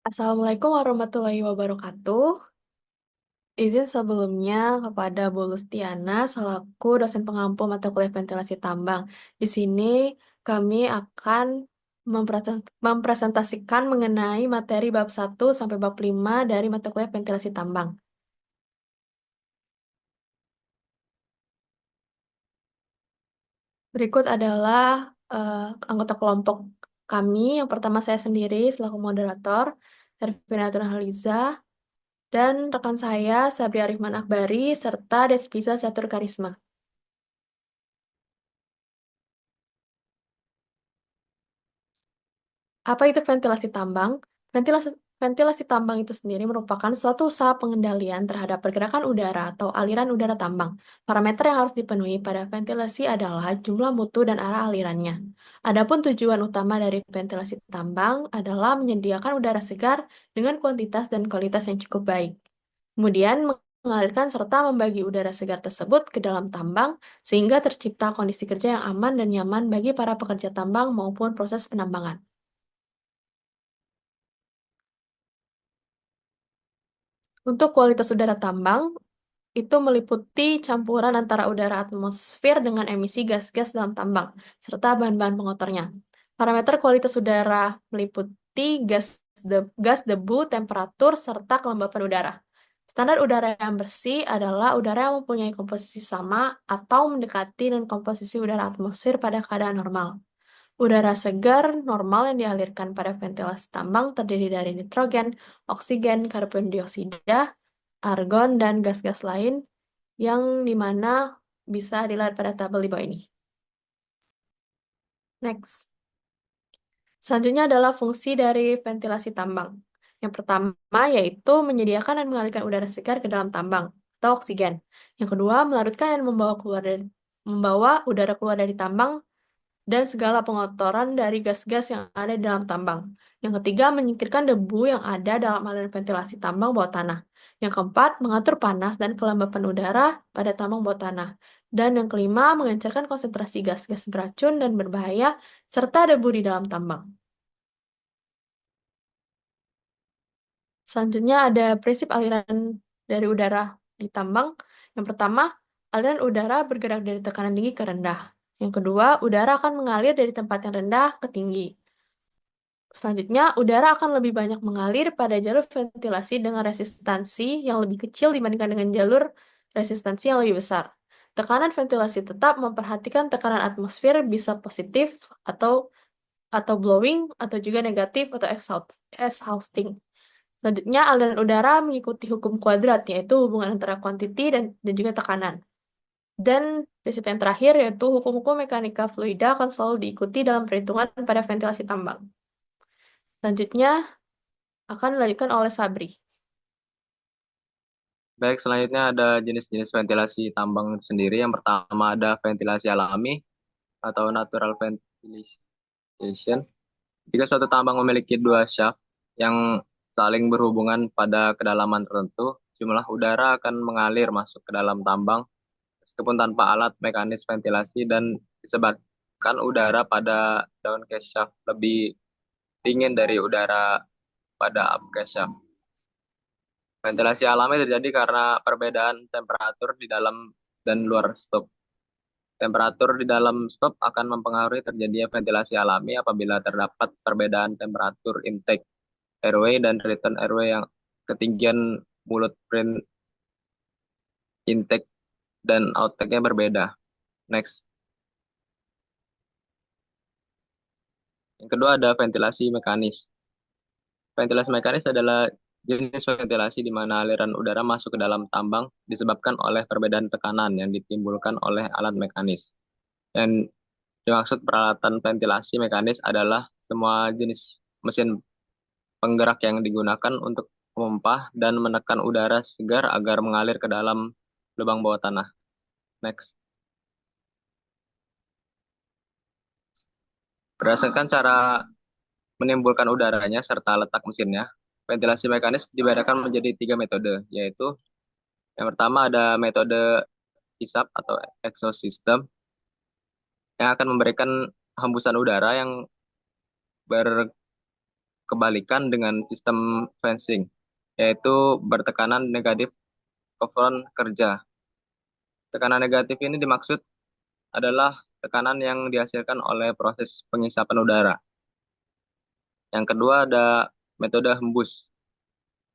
Assalamualaikum warahmatullahi wabarakatuh. Izin sebelumnya kepada Bu Lustiana selaku dosen pengampu mata kuliah ventilasi tambang. Di sini kami akan mempresentasikan mengenai materi bab 1 sampai bab 5 dari mata kuliah ventilasi tambang. Berikut adalah eh, anggota kelompok kami. Yang pertama saya sendiri selaku moderator, Hervina Haliza, dan rekan saya Sabri Arifman Akbari, serta Despisa Satur Karisma. Apa itu ventilasi tambang? Ventilasi, ventilasi tambang itu sendiri merupakan suatu usaha pengendalian terhadap pergerakan udara atau aliran udara tambang. Parameter yang harus dipenuhi pada ventilasi adalah jumlah mutu dan arah alirannya. Adapun tujuan utama dari ventilasi tambang adalah menyediakan udara segar dengan kuantitas dan kualitas yang cukup baik. Kemudian mengalirkan serta membagi udara segar tersebut ke dalam tambang sehingga tercipta kondisi kerja yang aman dan nyaman bagi para pekerja tambang maupun proses penambangan. Untuk kualitas udara tambang, itu meliputi campuran antara udara atmosfer dengan emisi gas-gas dalam tambang, serta bahan-bahan pengotornya. Parameter kualitas udara meliputi gas debu, temperatur, serta kelembapan udara. Standar udara yang bersih adalah udara yang mempunyai komposisi sama atau mendekati dengan komposisi udara atmosfer pada keadaan normal. Udara segar normal yang dialirkan pada ventilasi tambang terdiri dari nitrogen, oksigen, karbon dioksida, argon, dan gas-gas lain yang dimana bisa dilihat pada tabel di bawah ini. Next. Selanjutnya adalah fungsi dari ventilasi tambang. Yang pertama yaitu menyediakan dan mengalirkan udara segar ke dalam tambang atau oksigen. Yang kedua, melarutkan dan membawa udara keluar dari tambang dan segala pengotoran dari gas-gas yang ada di dalam tambang. Yang ketiga, menyingkirkan debu yang ada dalam aliran ventilasi tambang bawah tanah. Yang keempat, mengatur panas dan kelembapan udara pada tambang bawah tanah. Dan yang kelima, mengencerkan konsentrasi gas-gas beracun dan berbahaya serta debu di dalam tambang. Selanjutnya ada prinsip aliran dari udara di tambang. Yang pertama, aliran udara bergerak dari tekanan tinggi ke rendah. Yang kedua, udara akan mengalir dari tempat yang rendah ke tinggi. Selanjutnya, udara akan lebih banyak mengalir pada jalur ventilasi dengan resistansi yang lebih kecil dibandingkan dengan jalur resistansi yang lebih besar. Tekanan ventilasi tetap memperhatikan tekanan atmosfer bisa positif atau blowing atau juga negatif atau exhausting. Selanjutnya, aliran udara mengikuti hukum kuadrat, yaitu hubungan antara kuantiti dan juga tekanan. Dan prinsip yang terakhir yaitu hukum-hukum mekanika fluida akan selalu diikuti dalam perhitungan pada ventilasi tambang. Selanjutnya akan dilanjutkan oleh Sabri. Baik, selanjutnya ada jenis-jenis ventilasi tambang sendiri. Yang pertama ada ventilasi alami atau natural ventilation. Jika suatu tambang memiliki dua shaft yang saling berhubungan pada kedalaman tertentu, jumlah udara akan mengalir masuk ke dalam tambang meskipun tanpa alat mekanis ventilasi dan disebabkan udara pada daun case shaft lebih dingin dari udara pada up case shaft. Ventilasi alami terjadi karena perbedaan temperatur di dalam dan luar stop. Temperatur di dalam stop akan mempengaruhi terjadinya ventilasi alami apabila terdapat perbedaan temperatur intake airway dan return airway yang ketinggian mulut print intake dan outtake-nya berbeda. Next. Yang kedua ada ventilasi mekanis. Ventilasi mekanis adalah jenis ventilasi di mana aliran udara masuk ke dalam tambang disebabkan oleh perbedaan tekanan yang ditimbulkan oleh alat mekanis. Dan dimaksud peralatan ventilasi mekanis adalah semua jenis mesin penggerak yang digunakan untuk memompa dan menekan udara segar agar mengalir ke dalam lubang bawah tanah. Next. Berdasarkan cara menimbulkan udaranya serta letak mesinnya, ventilasi mekanis dibedakan menjadi tiga metode, yaitu yang pertama ada metode hisap atau exhaust system yang akan memberikan hembusan udara yang kebalikan dengan sistem fencing, yaitu bertekanan negatif ke front kerja. Tekanan negatif ini dimaksud adalah tekanan yang dihasilkan oleh proses pengisapan udara. Yang kedua ada metode hembus.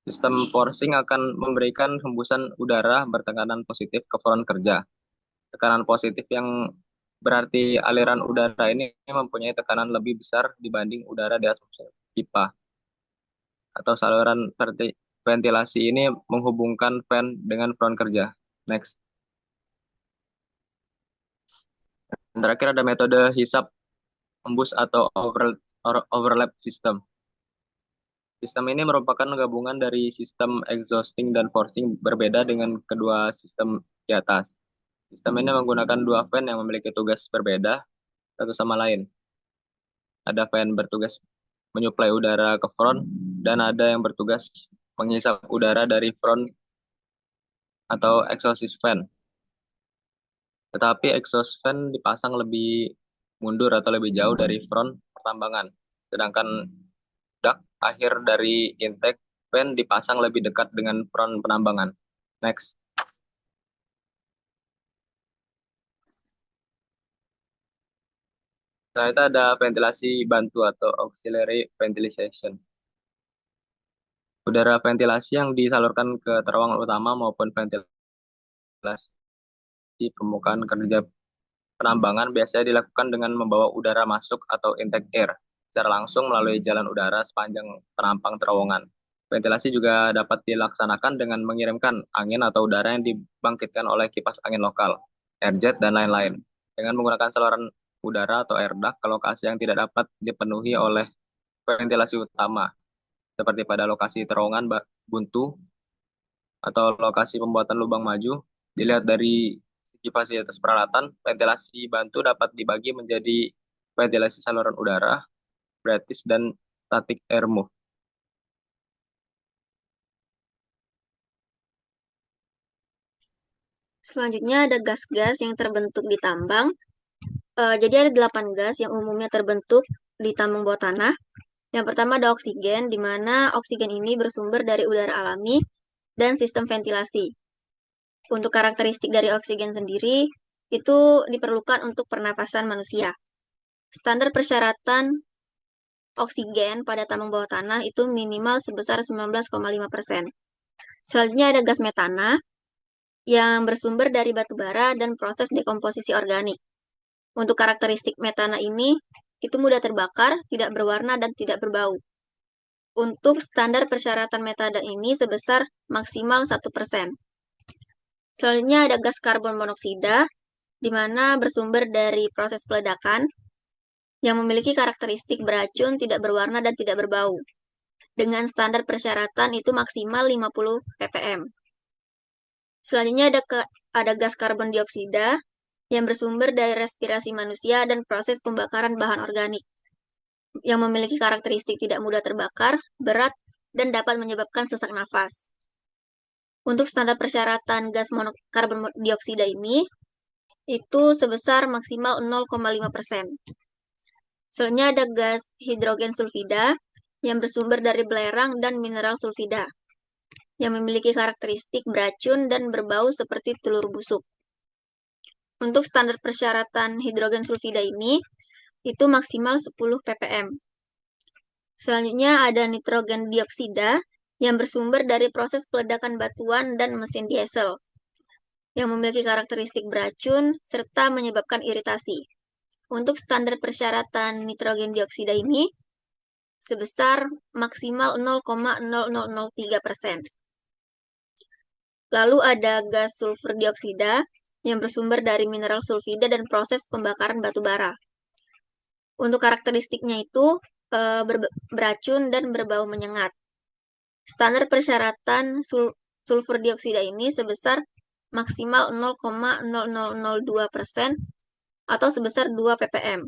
Sistem forcing akan memberikan hembusan udara bertekanan positif ke front kerja. Tekanan positif yang berarti aliran udara ini mempunyai tekanan lebih besar dibanding udara di atmosfer pipa atau saluran ventilasi ini menghubungkan fan dengan front kerja. Next. Yang terakhir ada metode hisap embus atau overlap system. Sistem ini merupakan gabungan dari sistem exhausting dan forcing berbeda dengan kedua sistem di atas. Sistem ini menggunakan dua fan yang memiliki tugas berbeda satu sama lain. Ada fan bertugas menyuplai udara ke front dan ada yang bertugas menghisap udara dari front atau exhaust fan. Tetapi exhaust fan dipasang lebih mundur atau lebih jauh dari front pertambangan. Sedangkan duct akhir dari intake fan dipasang lebih dekat dengan front penambangan. Next. Nah, itu ada ventilasi bantu atau auxiliary ventilation. Udara ventilasi yang disalurkan ke terowongan utama maupun ventilasi permukaan kerja penambangan biasanya dilakukan dengan membawa udara masuk atau intake air secara langsung melalui jalan udara sepanjang penampang terowongan. Ventilasi juga dapat dilaksanakan dengan mengirimkan angin atau udara yang dibangkitkan oleh kipas angin lokal, airjet, dan lain-lain. Dengan menggunakan saluran udara atau air duct ke lokasi yang tidak dapat dipenuhi oleh ventilasi utama, seperti pada lokasi terowongan buntu atau lokasi pembuatan lubang maju. Dilihat dari segi fasilitas peralatan, ventilasi bantu dapat dibagi menjadi ventilasi saluran udara, gratis, dan static air move. Selanjutnya ada gas-gas yang terbentuk di tambang. Jadi ada 8 gas yang umumnya terbentuk di tambang bawah tanah. Yang pertama ada oksigen, di mana oksigen ini bersumber dari udara alami dan sistem ventilasi. Untuk karakteristik dari oksigen sendiri, itu diperlukan untuk pernapasan manusia. Standar persyaratan oksigen pada tambang bawah tanah itu minimal sebesar 19,5%. Selanjutnya ada gas metana yang bersumber dari batu bara dan proses dekomposisi organik. Untuk karakteristik metana ini, itu mudah terbakar, tidak berwarna, dan tidak berbau. Untuk standar persyaratan metana ini sebesar maksimal 1%. Selanjutnya ada gas karbon monoksida, di mana bersumber dari proses peledakan, yang memiliki karakteristik beracun, tidak berwarna, dan tidak berbau. Dengan standar persyaratan itu maksimal 50 ppm. Selanjutnya ada gas karbon dioksida, yang bersumber dari respirasi manusia dan proses pembakaran bahan organik, yang memiliki karakteristik tidak mudah terbakar, berat, dan dapat menyebabkan sesak nafas. Untuk standar persyaratan gas karbon dioksida ini, itu sebesar maksimal 0,5%. Selanjutnya ada gas hidrogen sulfida, yang bersumber dari belerang dan mineral sulfida, yang memiliki karakteristik beracun dan berbau seperti telur busuk. Untuk standar persyaratan hidrogen sulfida ini, itu maksimal 10 ppm. Selanjutnya ada nitrogen dioksida yang bersumber dari proses peledakan batuan dan mesin diesel, yang memiliki karakteristik beracun serta menyebabkan iritasi. Untuk standar persyaratan nitrogen dioksida ini sebesar maksimal 0,0003%. Lalu ada gas sulfur dioksida yang bersumber dari mineral sulfida dan proses pembakaran batu bara. Untuk karakteristiknya itu beracun dan berbau menyengat. Standar persyaratan sulfur dioksida ini sebesar maksimal 0,0002% atau sebesar 2 ppm.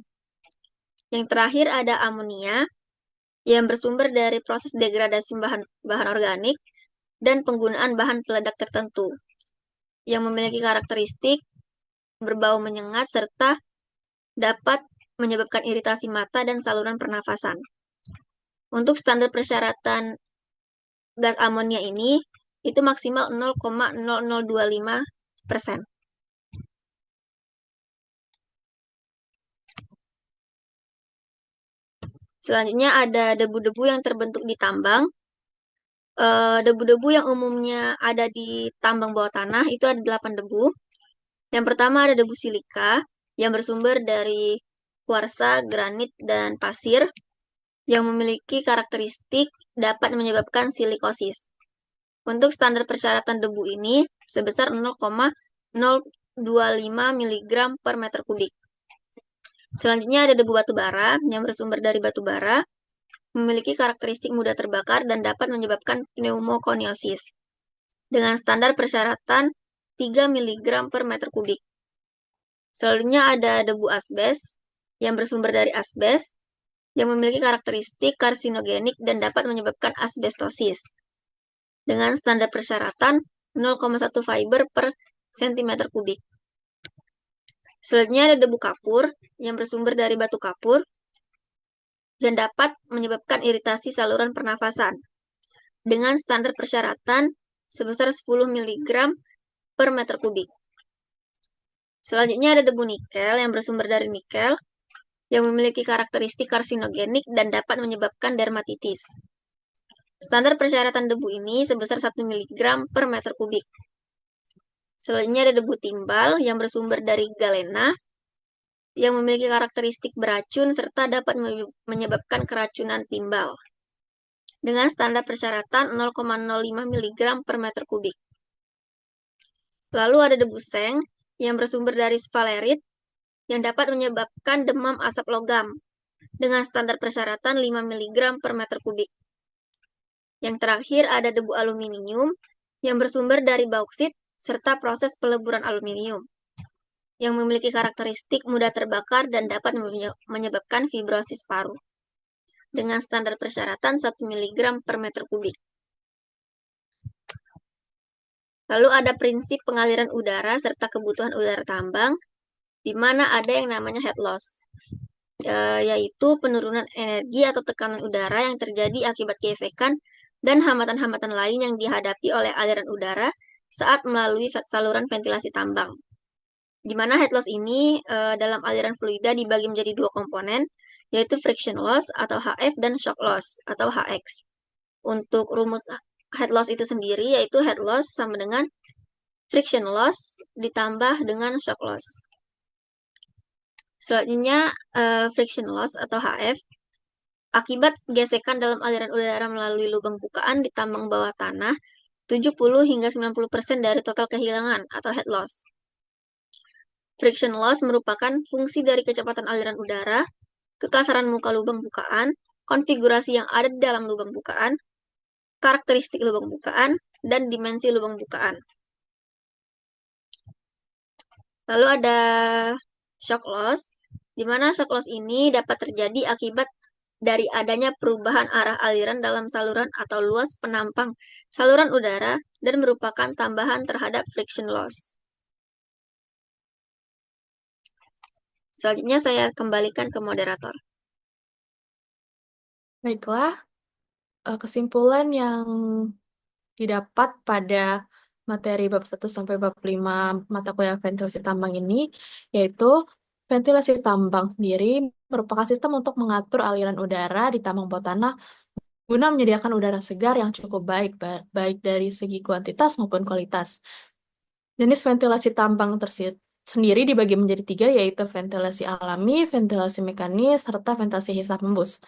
Yang terakhir ada amonia yang bersumber dari proses degradasi bahan organik dan penggunaan bahan peledak tertentu yang memiliki karakteristik berbau menyengat serta dapat menyebabkan iritasi mata dan saluran pernafasan. Untuk standar persyaratan gas amonia ini itu maksimal 0,0025%. Selanjutnya ada debu-debu yang terbentuk di tambang. Debu-debu yang umumnya ada di tambang bawah tanah itu ada 8 debu. Yang pertama ada debu silika yang bersumber dari kuarsa, granit, dan pasir yang memiliki karakteristik dapat menyebabkan silikosis. Untuk standar persyaratan debu ini sebesar 0,025 mg per meter kubik. Selanjutnya ada debu batu bara yang bersumber dari batu bara, memiliki karakteristik mudah terbakar dan dapat menyebabkan pneumokoniosis dengan standar persyaratan 3 mg per meter kubik. Selanjutnya ada debu asbes yang bersumber dari asbes yang memiliki karakteristik karsinogenik dan dapat menyebabkan asbestosis dengan standar persyaratan 0,1 fiber per cm kubik. Selanjutnya ada debu kapur yang bersumber dari batu kapur dan dapat menyebabkan iritasi saluran pernafasan dengan standar persyaratan sebesar 10 mg per meter kubik. Selanjutnya ada debu nikel yang bersumber dari nikel yang memiliki karakteristik karsinogenik dan dapat menyebabkan dermatitis. Standar persyaratan debu ini sebesar 1 mg per meter kubik. Selanjutnya ada debu timbal yang bersumber dari galena yang memiliki karakteristik beracun serta dapat menyebabkan keracunan timbal dengan standar persyaratan 0,05 mg per meter kubik. Lalu ada debu seng yang bersumber dari sfalerit yang dapat menyebabkan demam asap logam dengan standar persyaratan 5 mg per meter kubik. Yang terakhir ada debu aluminium yang bersumber dari bauksit serta proses peleburan aluminium yang memiliki karakteristik mudah terbakar dan dapat menyebabkan fibrosis paru dengan standar persyaratan 1 mg per meter kubik. Lalu ada prinsip pengaliran udara serta kebutuhan udara tambang, di mana ada yang namanya head loss, yaitu penurunan energi atau tekanan udara yang terjadi akibat gesekan dan hambatan-hambatan lain yang dihadapi oleh aliran udara saat melalui saluran ventilasi tambang. Di mana head loss ini dalam aliran fluida dibagi menjadi dua komponen, yaitu friction loss atau HF dan shock loss atau HX. Untuk rumus head loss itu sendiri yaitu head loss sama dengan friction loss ditambah dengan shock loss. Selanjutnya friction loss atau HF akibat gesekan dalam aliran udara melalui lubang bukaan di tambang bawah tanah 70 hingga 90% dari total kehilangan atau head loss. Friction loss merupakan fungsi dari kecepatan aliran udara, kekasaran muka lubang bukaan, konfigurasi yang ada di dalam lubang bukaan, karakteristik lubang bukaan, dan dimensi lubang bukaan. Lalu ada shock loss, di mana shock loss ini dapat terjadi akibat dari adanya perubahan arah aliran dalam saluran atau luas penampang saluran udara dan merupakan tambahan terhadap friction loss. Selanjutnya saya kembalikan ke moderator. Baiklah, kesimpulan yang didapat pada materi bab 1 sampai bab 5 mata kuliah ventilasi tambang ini, yaitu ventilasi tambang sendiri merupakan sistem untuk mengatur aliran udara di tambang bawah tanah guna menyediakan udara segar yang cukup baik, baik dari segi kuantitas maupun kualitas. Jenis ventilasi tambang sendiri dibagi menjadi 3, yaitu ventilasi alami, ventilasi mekanis, serta ventilasi hisap embus.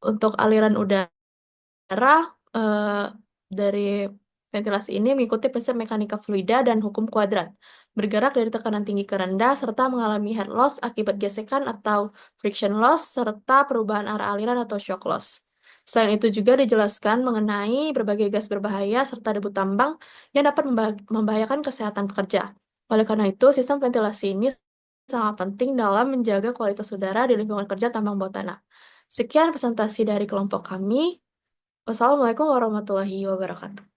Untuk aliran udara dari ventilasi ini mengikuti prinsip mekanika fluida dan hukum kuadrat, bergerak dari tekanan tinggi ke rendah, serta mengalami head loss akibat gesekan atau friction loss, serta perubahan arah aliran atau shock loss. Selain itu juga dijelaskan mengenai berbagai gas berbahaya serta debu tambang yang dapat membahayakan kesehatan pekerja. Oleh karena itu, sistem ventilasi ini sangat penting dalam menjaga kualitas udara di lingkungan kerja tambang bawah tanah. Sekian presentasi dari kelompok kami. Wassalamualaikum warahmatullahi wabarakatuh.